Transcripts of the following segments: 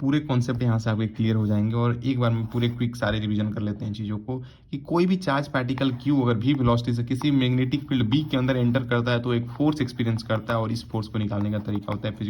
पूरे कॉन्सेप्ट यहाँ से आपके क्लियर हो जाएंगे। और एक बार में पूरे क्विक सारे रिवीजन कर लेते हैं चीज़ों को कि कोई भी चार्ज पार्टिकल क्यू अगर भी वेलोसिटी से किसी मैग्नेटिक फील्ड बी के अंदर एंटर करता है तो एक फोर्स एक्सपीरियंस करता है, और इस फोर्स को निकालने का तरीका होता है F is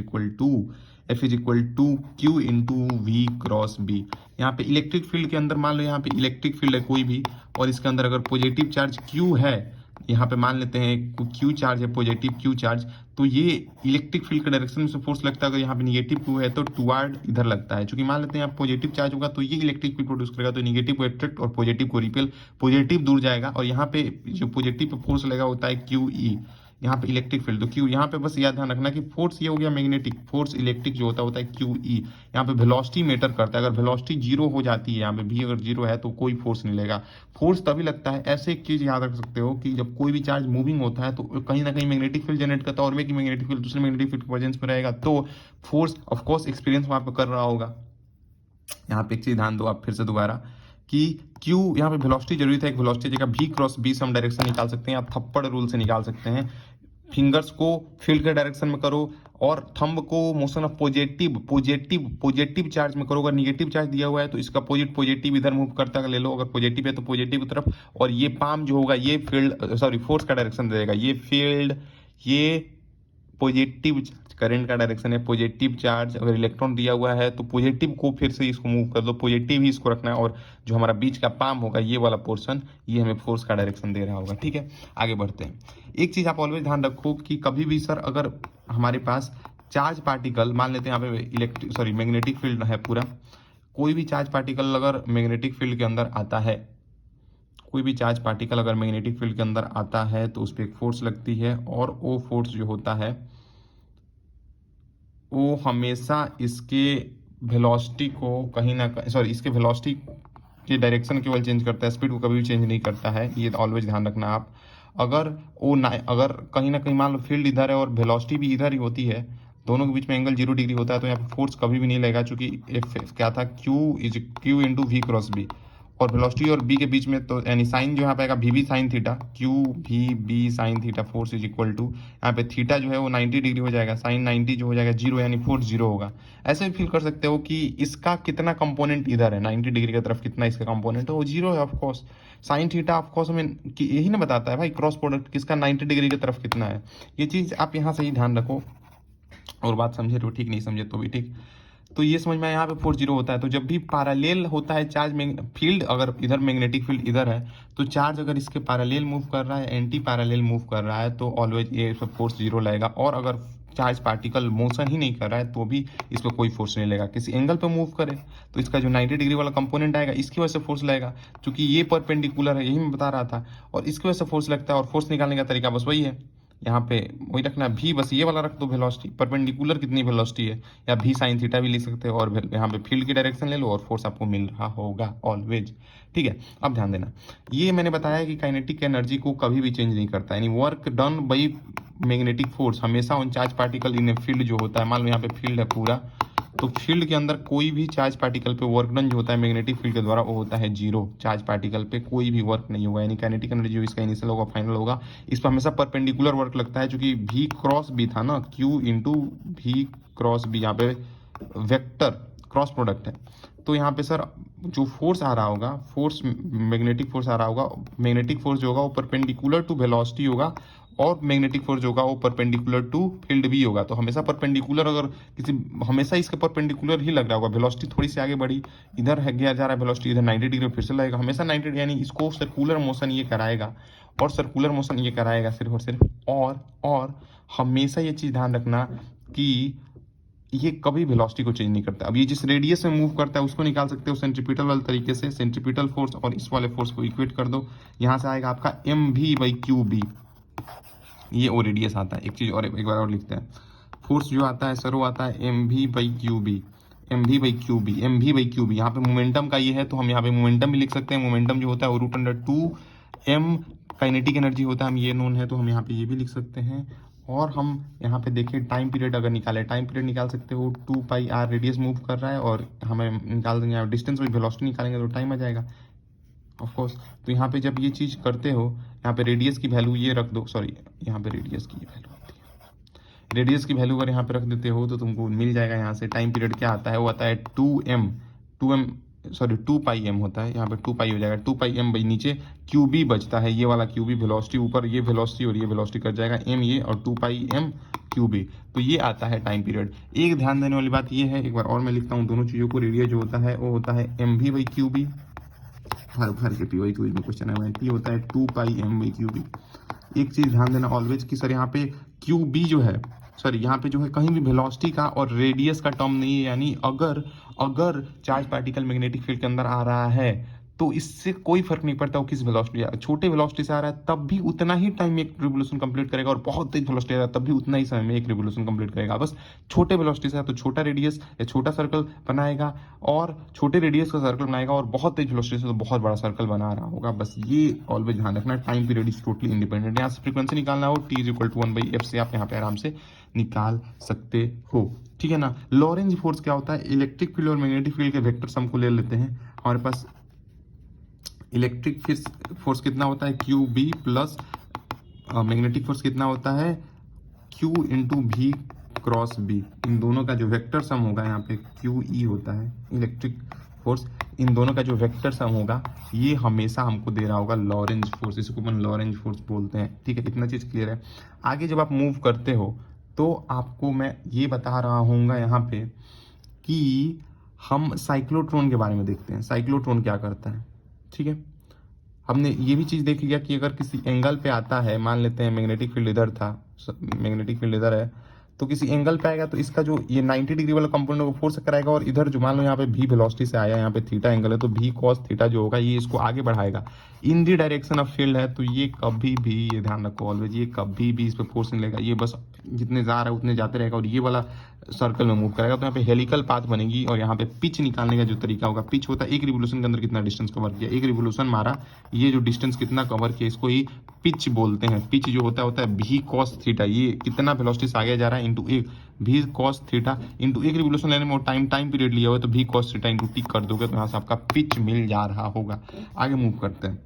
equal to Q into V cross B. यहाँ पे इलेक्ट्रिक फील्ड के अंदर मान लो यहाँ पे इलेक्ट्रिक फील्ड है कोई भी, और इसके अंदर अगर पॉजिटिव चार्ज क्यू है, यहाँ पे मान लेते हैं क्यू चार्ज है, पॉजिटिव क्यू चार्ज, तो ये इलेक्ट्रिक फील्ड के डायरेक्शन में से फोर्स लगता है। अगर यहाँ पे निगेटिव क्यू है तो टुवार्ड इधर लगता है, क्योंकि मान लेते हैं यहाँ पॉजिटिव चार्ज होगा तो ये इलेक्ट्रिक फील्ड प्रोड्यूस करेगा, तो निगेटिव को अट्रैक्ट और पॉजिटिव को रिपेल, पॉजिटिव दूर जाएगा। और यहाँ पे जो पॉजिटिव पे फोर्स लगा होता है क्यू ई, यहाँ पे इलेक्ट्रिक फील्ड तो क्यू, यहाँ पे बस याद ध्यान रखना कि फोर्स ये हो गया मैग्नेटिक, फोर्स इलेक्ट्रिक जो होता है क्यू ई। यहाँ पे वेलोसिटी मैटर करता है, अगर वेलोसिटी जीरो हो जाती है, यहाँ पे भी अगर जीरो है तो कोई फोर्स नहीं लेगा। फोर्स तभी लगता है, ऐसे एक चीज याद रख सकते हो कि जब कोई भी चार्ज मूविंग होता है तो कहीं ना कहीं मैग्नेटिक फील्ड जनरेट करता है, और में मैग्नेटिक फील्ड दूसरे मैग्नेटिक फील्ड के प्रेजेंस में रहेगा तो फोर्स ऑफकोर्स एक्सपीरियंस वहां पे कर रहा होगा। यहाँ पे एक चीज ध्यान दो आप फिर से दोबारा कि Q यहाँ पे वेलोसिटी जरूरी था, एक वेलोसिटी जगह V क्रॉस B से हम डायरेक्शन निकाल सकते हैं, आप थप्पड़ रूल से निकाल सकते हैं। फिंगर्स को फील्ड के डायरेक्शन में करो और थंब को मोशन ऑफ पॉजिटिव चार्ज में करो। अगर निगेटिव चार्ज दिया हुआ है तो इसका पॉजिटिव इधर मूव करता ले लो, अगर पॉजिटिव है तो पॉजिटिव की तरफ, और ये पाम जो होगा ये फील्ड सॉरी फोर्स का डायरेक्शन देगा, ये फील्ड ये पॉजिटिव करंट का डायरेक्शन है, पॉजिटिव चार्ज। अगर इलेक्ट्रॉन दिया हुआ है तो पॉजिटिव को फिर से इसको मूव कर दो, पॉजिटिव ही इसको रखना है, और जो हमारा बीच का पाम होगा ये वाला पोर्शन ये हमें फोर्स का डायरेक्शन दे रहा होगा। ठीक है, आगे बढ़ते हैं। एक चीज आप ऑलवेज ध्यान रखो कि कभी भी सर अगर हमारे पास चार्ज पार्टिकल मान लेते हैं यहाँ पे मैग्नेटिक फील्ड है पूरा, कोई भी चार्ज पार्टिकल अगर मैग्नेटिक फील्ड के अंदर आता है, कोई भी चार्ज पार्टिकल अगर मैग्नेटिक फील्ड के अंदर आता है तो उस पर एक फोर्स लगती है, और वो फोर्स जो होता है वो हमेशा इसके वेलोसिटी को कहीं ना कहीं इसके वेलोसिटी के डायरेक्शन केवल चेंज करता है, स्पीड को कभी भी चेंज नहीं करता है, ये ऑलवेज ध्यान रखना आप। अगर वो अगर कहीं ना कहीं मान लो फील्ड इधर है और वेलोसिटी भी इधर ही होती है, दोनों के बीच में एंगल 0 डिग्री होता है, तो यहाँ पे फोर्स कभी भी नहीं लगेगा, क्योंकि क्या था Q into V cross B, और वेलोसिटी और बी के बीच में तो यानी साइन जो यहाँ पे आएगा V B sine theta, Q V B sine theta, force is equal to यहाँ पे थीटा जो है वो 90 डिग्री हो जाएगा, साइन 90 जो हो जाएगा 0, यानी फोर्स 0 होगा। ऐसे भी फील कर सकते हो कि इसका कितना कंपोनेंट इधर है, 90 डिग्री की तरफ कितना इसका कंपोनेंट है, वो 0 है ऑफकोर्स। साइन थीटा ऑफकोर्स हमें यही ना बताता है भाई क्रॉस प्रोडक्ट किसका 90 डिग्री की तरफ कितना है। ये चीज आप यहाँ से ही ध्यान रखो, और बात समझे तो ठीक, नहीं समझे तो भी ठीक। तो ये समझ में आया, यहाँ पे फोर्स 0 होता है, तो जब भी पैरेलल होता है चार्ज फील्ड, अगर इधर मैग्नेटिक फील्ड इधर है तो चार्ज अगर इसके पैरेलल मूव कर रहा है, एंटी पैरेलल मूव कर रहा है, तो ऑलवेज ये फोर्स 0 लगेगा। और अगर चार्ज पार्टिकल मोशन ही नहीं कर रहा है तो भी इस पर कोई फोर्स नहीं लगेगा। किसी एंगल पे मूव करे तो इसका जो 90 डिग्री वाला कंपोनेंट आएगा इसकी वजह से फोर्स लगेगा, क्योंकि ये परपेंडिकुलर है, यही मैं बता रहा था, और इसकी वजह से फोर्स लगता है। और फोर्स निकालने का तरीका बस वही है, यहाँ पे वही रखना भी, बस ये वाला रख दो, वेलोसिटी परपेंडिकुलर कितनी वेलोसिटी है, या भी साइन थीटा भी लिख सकते हो, और यहाँ पे फील्ड की डायरेक्शन ले लो और फोर्स आपको मिल रहा होगा ऑलवेज। ठीक है, अब ध्यान देना, ये मैंने बताया कि काइनेटिक एनर्जी को कभी भी चेंज नहीं करता, यानी work done by magnetic force हमेशा on charge particle in a field जो होता है, मान लो यहाँ पे फील्ड है पूरा, तो फील्ड के अंदर कोई भी चार्ज पार्टिकल पे वर्क डन जो होता है मैग्नेटिक फील्ड के द्वारा वो होता है 0। चार्ज पार्टिकल पे कोई भी वर्क नहीं होगा, यानी काइनेटिक एनर्जी जो इसका इनिशियल होगा फाइनल होगा, इस पर हमेशा परपेंडिकुलर वर्क लगता है, क्योंकि वी क्रॉस बी था ना, Q into V cross B, यहाँ पे वेक्टर क्रॉस प्रोडक्ट है। तो यहाँ पे सर जो फोर्स आ रहा होगा, फोर्स मैग्नेटिक फोर्स आ रहा होगा, मैग्नेटिक फोर्स जो होगा वो परपेंडिकुलर टू वेलोसिटी होगा, और मैग्नेटिक फोर्स जो होगा वो परपेंडिकुलर टू फील्ड भी होगा। तो हमेशा परपेंडिकुलर, अगर किसी हमेशा इसके परपेंडिकुलर ही लग रहा होगा, वेलोसिटी थोड़ी सी आगे बढ़ी, इधर है गया जा रहा है वेलोसिटी, इधर 90 डिग्री फिर से लगेगा, हमेशा 90, यानी इसको सर्कुलर मोशन ये कराएगा, और सर्कुलर मोशन ये कराएगा सिर्फ और सिर्फ। और हमेशा ये चीज ध्यान रखना कि ये कभी वेलोसिटी को चेंज नहीं करता। अब ये जिस रेडियस में मूव करता है उसको निकाल सकते हो सेंट्रीपिटल वाले तरीके से, सेंट्रीपिटल फोर्स और इस वाले फोर्स को इक्वेट कर दो, यहाँ से आएगा आपका M V by Q B, ये ओ रेडियस आता है। एक चीज और एक बार और लिखते हैं, फोर्स जो आता है सर वो आता है M V by Q B, M V by Q B, M V by Q B. यहाँ पे मोमेंटम का ये है तो हम यहाँ पे मोमेंटम भी लिख सकते हैं, मोमेंटम जो होता है वो √2m काइनेटिक एनर्जी होता है, हम ये नोन है तो हम यहाँ पे ये भी लिख सकते हैं। और हम यहाँ पे देखिए टाइम पीरियड अगर निकाले, टाइम पीरियड निकाल सकते हो, 2πr रेडियस मूव कर रहा है, और हमें निकाल देंगे डिस्टेंस बाई वेलोसिटी निकालेंगे तो टाइम आ जाएगा ऑफकोर्स। तो यहाँ पे जब ये चीज़ करते हो, यहाँ पे रेडियस की वैल्यू ये रख दो, सॉरी यहाँ पे रेडियस की वैल्यू आती है, रेडियस की वैल्यू अगर यहाँ पे रख देते हो तो तुमको मिल जाएगा यहाँ से। टाइम पीरियड क्या आता है, वो आता है 2 पाई एम होता है, यहाँ पे 2 पाई हो जाएगा। 2 पाई एम भाई नीचे क्यू बी बचता है, ये वाला क्यू बी वेलोसिटी, ऊपर ये वेलोसिटी और ये वेलोसिटी कट जाएगा, एम ये और 2 पाई एम क्यू बी, तो ये आता है टाइम पीरियड। एक ध्यान देने वाली बात ये है, एक बार और मैं लिखता हूँ दोनों चीज़ों को, रेडियस जो होता है वो होता है एम भी बाई क्यू बी, भर के पी क्यूज में क्वेश्चन है, ये होता है 2 pi M by Q B. एक चीज़ ध्यान देना ऑलवेज कि सर यहाँ पे क्यू बी जो है, सॉरी यहाँ पे जो है कहीं भी वेलोसिटी का और रेडियस का टर्म नहीं है, यानी अगर अगर चार्ज पार्टिकल मैग्नेटिक फील्ड के अंदर आ रहा है तो इससे कोई फर्क नहीं पड़ता वो किस वेलोसिटी, छोटे वेलोसिटी से आ रहा है तब भी उतना ही टाइम में एक रिवोल्यूशन कंप्लीट करेगा, और बहुत तेज वेलोसिटी आ रहा है तब भी उतना ही समय में एक रिवोल्यूशन कंप्लीट करेगा। बस छोटे वेलोसिटी से है तो छोटा रेडियस या छोटा सर्कल बनाएगा, और छोटे रेडियस का सर्कल बनाएगा, और बहुत तेज वेलोसिटी से तो बहुत बड़ा सर्कल बना रहा होगा। बस ये ऑलवेज ध्यान रखना, time period is totally independent. यहाँ से फ्रीक्वेंसी निकालना हो t is equal to 1/f से आप यहाँ पे आराम से निकाल सकते हो, ठीक है ना। लॉरेंज फोर्स क्या होता है, इलेक्ट्रिक फील्ड और मैग्नेटिक फील्ड के वेक्टर सम को ले लेते हैं। हमारे पास इलेक्ट्रिक फोर्स कितना होता है, Q B plus magnetic force कितना होता है, Q into V cross B, इन दोनों का जो वेक्टर सम होगा यहाँ पे क्यू ई होता है इलेक्ट्रिक फोर्स, इन दोनों का जो वेक्टर सम होगा ये हमेशा हमको दे रहा होगा लॉरेंज फोर्स, इसको अपन लॉरेंज फोर्स बोलते हैं, ठीक है। इतना चीज़ क्लियर है। आगे जब आप मूव करते हो तो आपको मैं ये बता रहा हूँगा यहाँ पे कि हम साइक्लोट्रॉन के बारे में देखते हैं, साइक्लोट्रॉन क्या करता है, ठीक है। हमने ये भी चीज़ देख लिया कि अगर किसी एंगल पे आता है, मान लेते हैं मैग्नेटिक फील्ड इधर था, मैग्नेटिक फील्ड इधर है, तो किसी एंगल पे आएगा तो इसका जो ये 90 डिग्री वाला कंपोनेंट को फोर्स कराएगा, और इधर जो मान लो यहाँ पे भी वेलोसिटी से आया, यहाँ पे थीटा एंगल है तो भी कॉस थीटा जो होगा ये इसको आगे बढ़ाएगा इन दी डायरेक्शन ऑफ फील्ड है, तो ये कभी भी, ये ध्यान रखो ऑलवेज, ये कभी भी इस पर फोर्स नहीं लेगा, ये बस जितने जा रहा है उतने जाते रहेगा और ये वाला सर्कल में मूव करेगा। तो यहाँ पे हेलिकल पाथ बनेगी, और यहाँ पे पिच निकालने का जो तरीका होगा, पिच होता है एक रिवोल्यूशन के अंदर कितना डिस्टेंस कवर किया, एक रिवोल्यूशन मारा, ये जो डिस्टेंस कितना कवर किया इसको ही पिच बोलते हैं। पिच जो होता है भी कॉस थीटा, ये कितना वेलोसिटी से आगे जा रहा है इंटू एक भी कॉस थीटा, इंटू एक रिवोल्यूशन लेने में टाइम पीरियड लिया हुआ है तो भी कॉस थीटा इंटू टी कर दोगे तो यहाँ से आपका पिच मिल जा रहा होगा। आगे मूव करते हैं,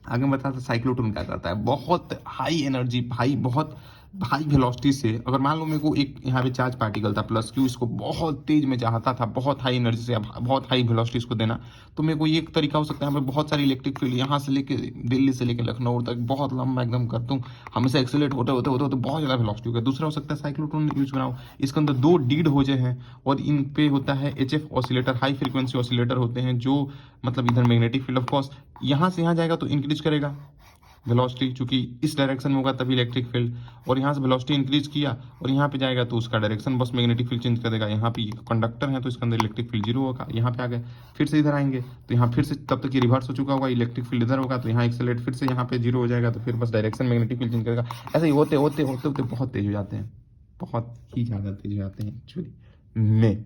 आगे मैं बताता साइक्लोट्रॉन क्या करता है, बहुत हाई एनर्जी, बहुत हाई वेलोसिटी से, अगर मान लो मेरे को एक यहाँ पे चार्ज पार्टिकल था प्लस क्यू, इसको बहुत तेज में चाहता था, बहुत हाई एनर्जी से बहुत हाई वेलोसिटी इसको देना, तो मेरे को ये एक तरीका हो सकता है, मैं बहुत सारी इलेक्ट्रिक फील्ड यहाँ से लेके दिल्ली से लेके लखनऊ तक बहुत लंबा एकदम कर दूँ, हमेशा एक्सेलरेट होते होते होते होते बहुत ज़्यादा वेलोसिटी होगा। दूसरा हो सकता है साइक्लोट्रॉन यूज बनाओ, इसके अंदर 2 डीड होजे हैं और इन पे होता है HF oscillator, high frequency oscillator होते हैं, जो मतलब इधर मैग्नेटिक फील्ड ऑफ कोर्स यहाँ से यहाँ जाएगा तो इंक्रीज करेगा वेलोसिटी, चूंकि इस डायरेक्शन में होगा तभी इलेक्ट्रिक फील्ड, और यहाँ से वेलोसिटी इंक्रीज किया और यहाँ पे जाएगा तो उसका डायरेक्शन बस मैग्नेटिक फील्ड चेंज कर देगा। यहाँ पे कंडक्टर है तो इसके अंदर इलेक्ट्रिक फील्ड 0 होगा, यहाँ पे आ गए, फिर से इधर आएंगे तो यहाँ फिर से तब तक ये रिवर्स हो चुका होगा, इलेक्ट्रिक फील्ड इधर होगा तो यहाँ एक्सेलरेट फिर से यहाँ पे 0 हो जाएगा, तो फिर बस डायरेक्शन मैग्नेटिक फील्ड चेंज करेगा। ऐसे ही होते होते होते होते बहुत तेज हो जाते हैं, बहुत ही ज़्यादा तेज हो जाते हैं एक्चुअली में,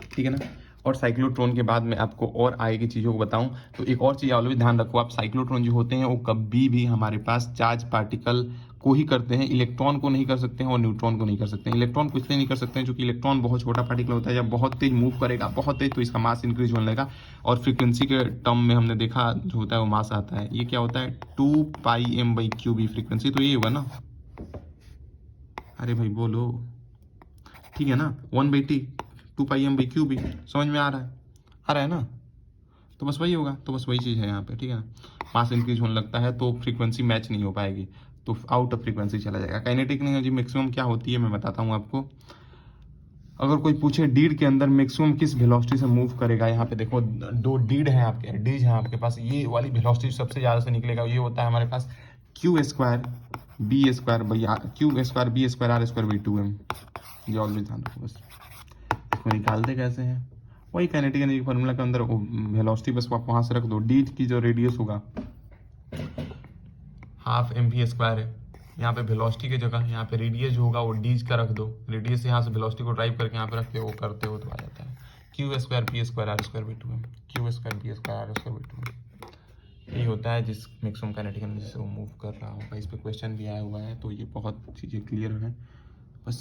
ठीक है ना। और साइक्लोट्रॉन के बाद में आपको और आगे की चीज़ों को बताऊं तो एक और चीज़ ऑलवेज ध्यान रखो आप, साइक्लोट्रॉन जो होते हैं वो कभी भी हमारे पास चार्ज पार्टिकल को ही करते हैं, इलेक्ट्रॉन को नहीं कर सकते हैं और न्यूट्रॉन को नहीं कर सकते हैं। इलेक्ट्रॉन को इसलिए नहीं कर सकते हैं क्योंकि इलेक्ट्रॉन बहुत छोटा पार्टिकल होता है, जब बहुत तेज मूव करेगा बहुत तेज तो इसका मास इंक्रीज होने लगेगा, और फ्रीक्वेंसी के टर्म में हमने देखा जो होता है वो मास आता है, ये क्या होता है 2 pi M by Q B, frequency तो यही होगा ना, अरे भाई बोलो, ठीक है ना, 1/t 2 pi M by Q B, समझ में आ रहा है ना, तो बस वही होगा, तो बस वही चीज़ है यहाँ पे, ठीक है ना। मास इंक्रीज होने लगता है तो फ्रीक्वेंसी मैच नहीं हो पाएगी, तो आउट ऑफ फ्रीक्वेंसी चला जाएगा। काइनेटिक एनर्जी मैक्सिमम क्या होती है मैं बताता हूँ आपको, अगर कोई पूछे डीड के अंदर मैक्सिमम किस वेलोसिटी से मूव करेगा, यहाँ पे देखो 2 डीड है आपके, डीज है आपके पास, ये वाली वेलोसिटी सबसे ज़्यादा से निकलेगा, ये होता है हमारे पास Q² B² by Q² B² R² by 2m, ये ऑलवेज ध्यान रखो। बस इसको निकालते कैसे हैं, वही काइनेटिक एनर्जी फार्मूला के अंदर वेलोसिटी बस आप वहाँ से रख दो, डी की जो रेडियस होगा ½ mv² है, यहाँ पे वेलोसिटी की जगह यहाँ पे रेडियस जो होगा वो डीज का रख दो, रेडियस से यहाँ से वेलोसिटी को ड्राइव करके यहाँ पे रखते हो, वो करते हो तो आ जाता है Q² B² R² by 2m, Q² B² R² by 2m, यही होता है जिस मैक्सिमम काइनेटिक एनर्जी से वो मूव कर रहा होगा। इस पे क्वेश्चन भी आया हुआ है, तो ये बहुत चीज़ें क्लियर हैं बस।